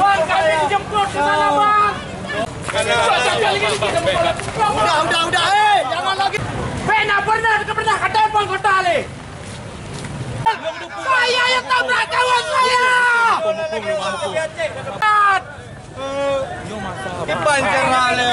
Bang, kami dijemput ke sana, Bang. Udah, jangan lagi. Pernah ke telepon kota le. Saya yang tabrak kawan saya. Kipan cerah le.